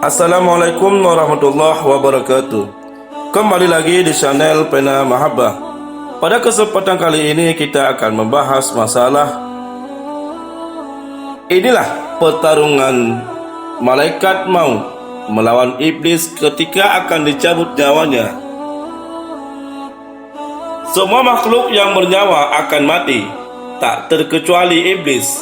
Assalamualaikum warahmatullahi wabarakatuh. Kembali lagi di channel Pena Mahabbah. Pada kesempatan kali ini kita akan membahas masalah inilah pertarungan malaikat maut melawan iblis ketika akan dicabut nyawanya. Semua makhluk yang bernyawa akan mati, tak terkecuali iblis.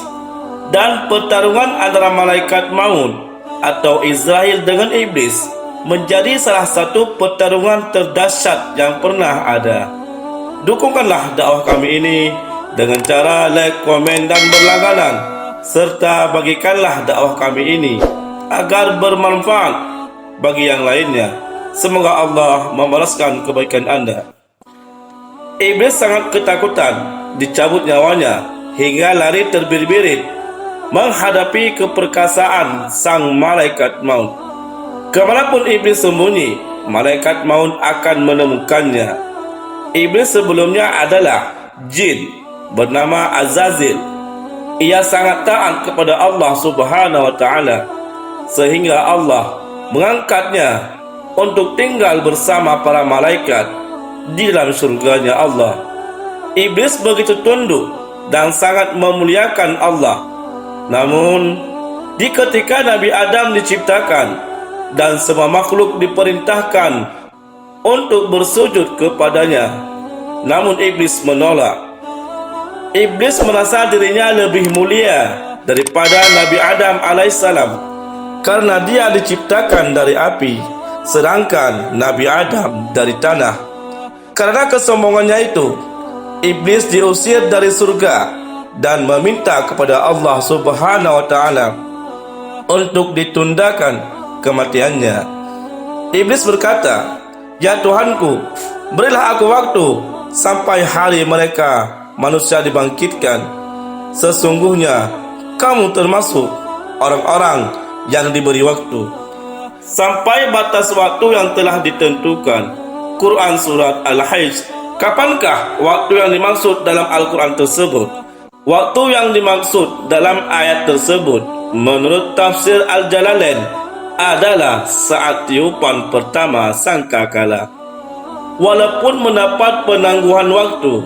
Dan pertarungan antara malaikat maut atau Israel dengan iblis menjadi salah satu pertarungan terdahsyat yang pernah ada. Dukungkanlah dakwah kami ini dengan cara like, komen, dan berlangganan, serta bagikanlah dakwah kami ini agar bermanfaat bagi yang lainnya. Semoga Allah membalaskan kebaikan Anda. Iblis sangat ketakutan dicabut nyawanya hingga lari terbirit-birit menghadapi keperkasaan sang malaikat maut. Kemanapun iblis sembunyi, malaikat maut akan menemukannya. Iblis sebelumnya adalah jin bernama Azazil. Ia sangat taat kepada Allah Subhanahu wa Ta'ala, sehingga Allah mengangkatnya untuk tinggal bersama para malaikat di dalam surganya Allah. Iblis begitu tunduk dan sangat memuliakan Allah. Namun, di ketika Nabi Adam diciptakan dan semua makhluk diperintahkan untuk bersujud kepadanya, namun iblis menolak. Iblis merasa dirinya lebih mulia daripada Nabi Adam alaihissalam karena dia diciptakan dari api, sedangkan Nabi Adam dari tanah. Karena kesombongannya itu, iblis diusir dari surga dan meminta kepada Allah Subhanahu wa Ta'ala untuk ditundakan kematiannya. Iblis berkata, "Ya Tuhanku, berilah aku waktu sampai hari mereka manusia dibangkitkan. Sesungguhnya kamu termasuk orang-orang yang diberi waktu sampai batas waktu yang telah ditentukan." Quran Surat Al-Hajj. Kapankah waktu yang dimaksud dalam Al-Quran tersebut? Waktu yang dimaksud dalam ayat tersebut menurut tafsir Al-Jalalain adalah saat tiupan pertama sangkakala. Walaupun mendapat penangguhan waktu,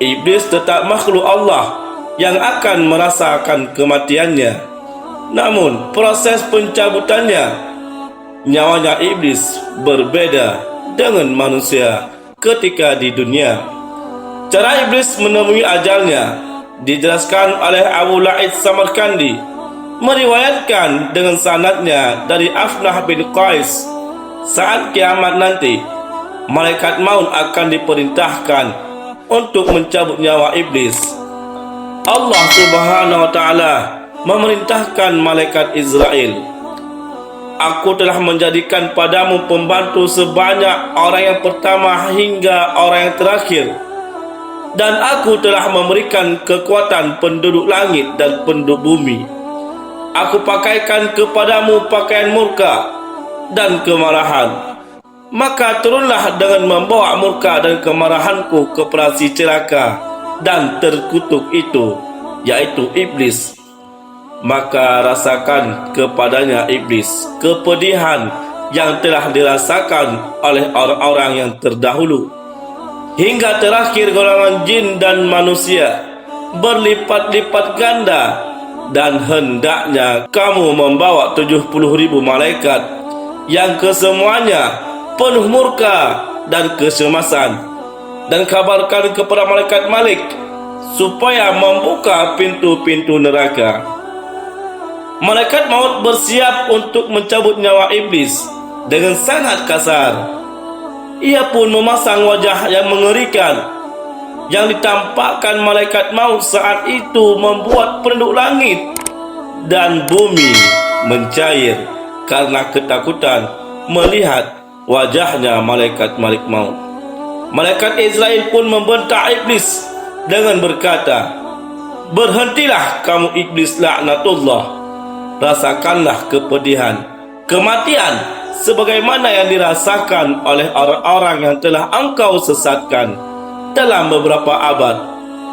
iblis tetap makhluk Allah yang akan merasakan kematiannya. Namun proses pencabutannya, nyawanya iblis berbeda dengan manusia ketika di dunia. Cara iblis menemui ajalnya dijelaskan oleh Abu La'id Samarkandi, meriwayatkan dengan sanadnya dari Afnah bin Qais. Saat kiamat nanti, malaikat maut akan diperintahkan untuk mencabut nyawa iblis. Allah Subhanahu wa Ta'ala memerintahkan malaikat Israel, "Aku telah menjadikan padamu pembantu sebanyak orang yang pertama hingga orang yang terakhir. Dan aku telah memberikan kekuatan penduduk langit dan penduduk bumi. Aku pakaikan kepadamu pakaian murka dan kemarahan. Maka turunlah dengan membawa murka dan kemarahanku kepada si celaka dan terkutuk itu, yaitu iblis. Maka rasakan kepadanya iblis kepedihan yang telah dirasakan oleh orang-orang yang terdahulu, hingga terakhir golongan jin dan manusia berlipat-lipat ganda. Dan hendaknya kamu membawa 70.000 malaikat yang kesemuanya penuh murka dan kecemasan, dan kabarkan kepada malaikat Malik supaya membuka pintu-pintu neraka." Malaikat maut bersiap untuk mencabut nyawa iblis dengan sangat kasar. Ia pun memasang wajah yang mengerikan. Yang ditampakkan malaikat maut saat itu membuat penduduk langit dan bumi mencair karena ketakutan melihat wajahnya malaikat Malik maut. Malaikat Israel pun membentak iblis dengan berkata, "Berhentilah kamu iblis laknatullah. Rasakanlah kepedihan, kematian sebagaimana yang dirasakan oleh orang-orang yang telah engkau sesatkan dalam beberapa abad.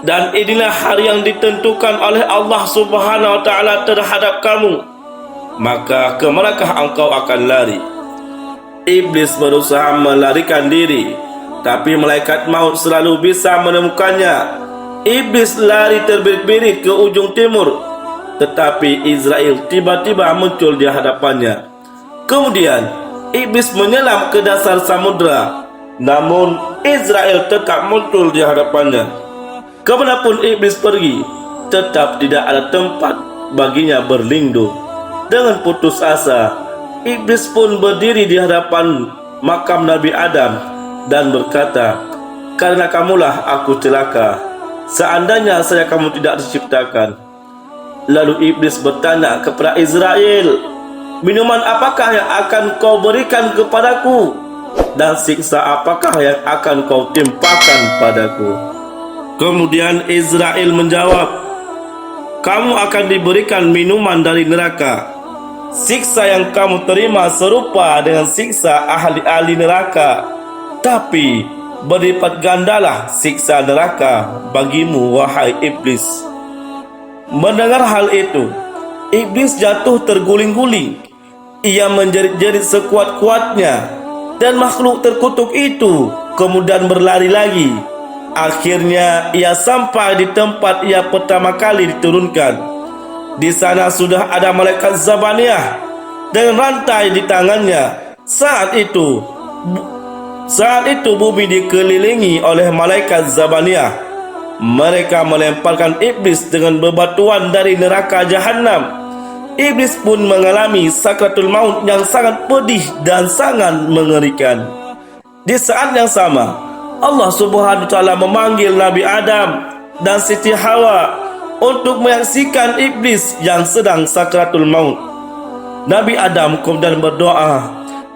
Dan inilah hari yang ditentukan oleh Allah Subhanahu wa Ta'ala terhadap kamu. maka kemanakah engkau akan lari? Iblis berusaha melarikan diri, tapi malaikat maut selalu bisa menemukannya. Iblis lari terbirit-birit ke ujung timur, tetapi Israel tiba-tiba muncul di hadapannya. Kemudian iblis menyelam ke dasar samudera, namun Israel tetap muncul di hadapannya. Kemanapun iblis pergi, tetap tidak ada tempat baginya berlindung. Dengan putus asa, iblis pun berdiri di hadapan makam Nabi Adam dan berkata, "Karena kamulah aku celaka. Seandainya saya kamu tidak diciptakan." Lalu iblis bertanya kepada Israel, "Minuman apakah yang akan kau berikan kepadaku? Dan siksa apakah yang akan kau timpakan padaku?" Kemudian Israel menjawab, "Kamu akan diberikan minuman dari neraka. Siksa yang kamu terima serupa dengan siksa ahli-ahli neraka, tapi berlipat gandalah siksa neraka bagimu, wahai iblis." Mendengar hal itu, iblis jatuh terguling-guling. Ia menjerit-jerit sekuat-kuatnya, dan makhluk terkutuk itu kemudian berlari lagi. Akhirnya ia sampai di tempat ia pertama kali diturunkan. Di sana sudah ada malaikat Zabaniah dengan rantai di tangannya. Saat itu bumi dikelilingi oleh malaikat Zabaniah. Mereka melemparkan iblis dengan bebatuan dari neraka jahanam. Iblis pun mengalami sakratul maut yang sangat pedih dan sangat mengerikan. Di saat yang sama, Allah Subhanahu wa taala memanggil Nabi Adam dan Siti Hawa untuk menyaksikan iblis yang sedang sakratul maut. Nabi Adam kemudian berdoa,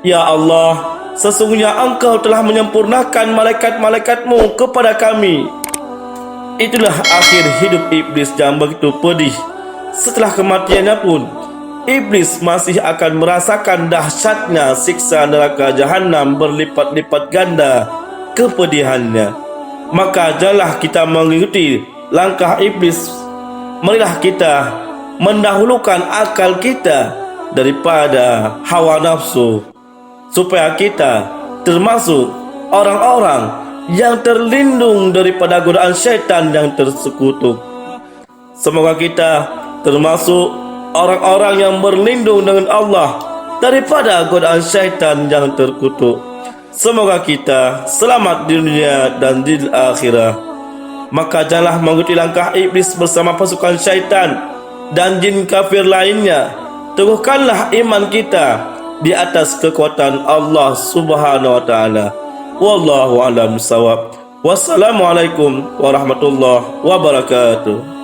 "Ya Allah, sesungguhnya Engkau telah menyempurnakan malaikat-malaikatmu kepada kami." Itulah akhir hidup iblis yang begitu pedih. Setelah kematiannya pun, iblis masih akan merasakan dahsyatnya siksa neraka jahanam berlipat-lipat ganda kepedihannya. Maka janganlah kita mengikuti langkah iblis. Marilah kita mendahulukan akal kita daripada hawa nafsu, supaya kita termasuk orang-orang yang terlindung daripada godaan syaitan yang tersekutuk. Semoga kita termasuk orang-orang yang berlindung dengan Allah daripada godaan syaitan yang terkutuk. Semoga kita selamat di dunia dan di akhirat. Maka janganlah mengikuti langkah iblis bersama pasukan syaitan dan jin kafir lainnya. Teguhkanlah iman kita di atas kekuatan Allah Subhanahu wa taala. Wallahu a'lam bishawab. Wassalamualaikum warahmatullahi wabarakatuh.